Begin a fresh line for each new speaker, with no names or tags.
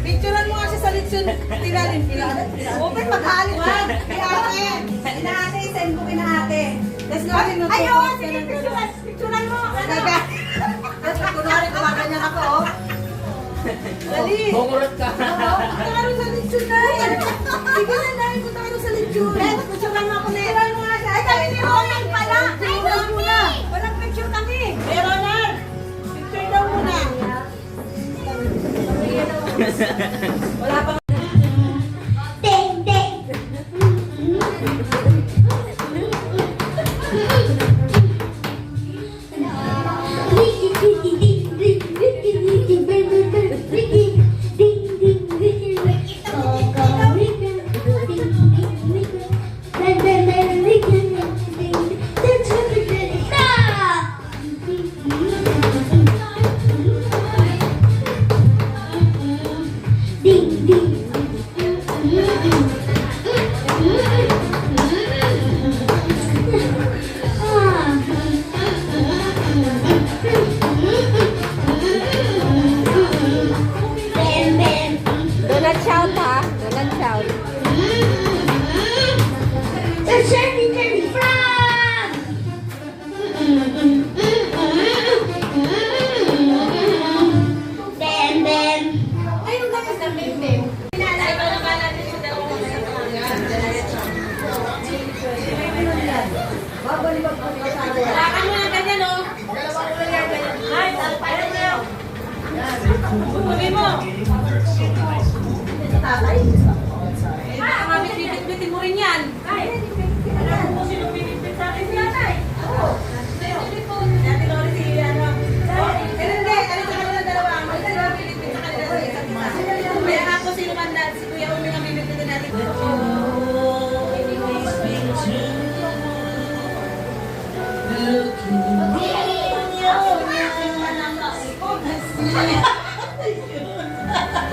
Picturean mo nga siya sa lechon. Tiranin. Open, maghalit. Ate. Inaate, send mo kinaate. Tapos gawin mo.
Ay, oo, sige, picturean mo.
Tapos kunwari, kumakanyan ako, oh. Dali.
Bungurot ka.
Punta ka rin sa lechon na. Sige na, Nay. Punta ka rin sa lechon.
Picturean mo ako na yun. Picturean mo nga siya. Ay, kami ni Ronald pala. Ay, muna. Walang picture kami.
Hey, Ronald. Picture daw muna. Wala pa.
Ding, ding. Ding, ding.
Donut shout ha? Donut shout.
The Jenny Jenny Frog! Bam bam!
Ay, yung gamas na bim-bim. Lakan mo na ganyan, oh. Ay, talpayan mo yun. Bumugin mo. Mami, bibit-bitin mo rin yan. Alam mo sino bibit-bit sa akin yan, ay? Dati Lori, si ano. Pero hindi, ano sa kanila dalawa? Sino bibit-bit sa kanila sa isa't isa? Kaya ako sino man dati, si Kuya Umi ang bibit-bitin natin.